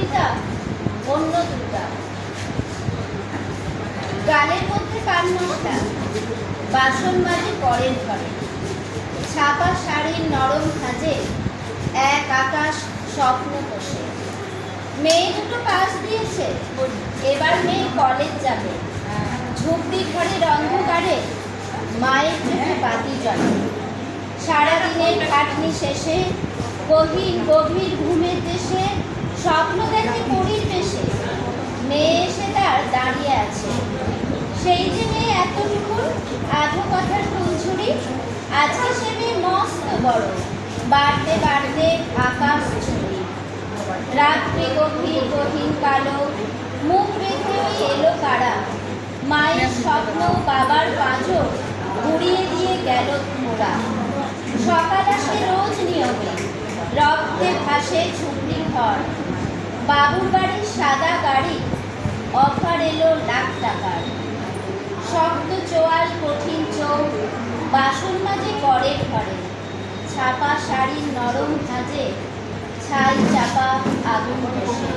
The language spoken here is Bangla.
কবিতা অন্য দুর্গা। গালের মধ্যে কান্নটা বাসন মাঝে পরের ঘরে, ছাপা শাড়ির নরম ভাঁজে এক আকাশ স্বপ্ন কষে। মেয়ে দুটো পাশ দিয়েছে, এবার মেয়ে কলেজ যাবে। ঝুঁকতি ঘরের অন্ধকারে মায়ের চোখে বাতি জ্বলে। সারাদিনের খাটনি শেষে গভীর গভীর ঘুমের দেশে স্বপ্ন দেখে পরীর বেশে মেয়ে এসে তার দাঁড়িয়ে আছে। সেই যে মেয়ে এতটুকু আধো কথার ফুলঝুরি, আজকে সে মেয়ে মস্ত বড়, বাড়তে বাড়তে আকাশ ছুরি। রাত্রি গভীর গহীন কালো, মুখ বেঁধে ওই এলো কারা। মায়ের স্বপ্ন বাবার পাঁজর উড়িয়ে দিয়ে গেল মোরা। সকাল আসে রোজ নিয়মে, রক্তে ভাসে ঝুপড়ি ঘর। বাবুর বাড়ির সাদা গাড়ি, অফার এলো লাখ টাকার। শক্ত চোয়াল কঠিন চোখ, বাসন মাঝে পরের ঘরে। ছাপা শাড়ির নরম ভাঁজে ছাই চাপা আগুন বসে।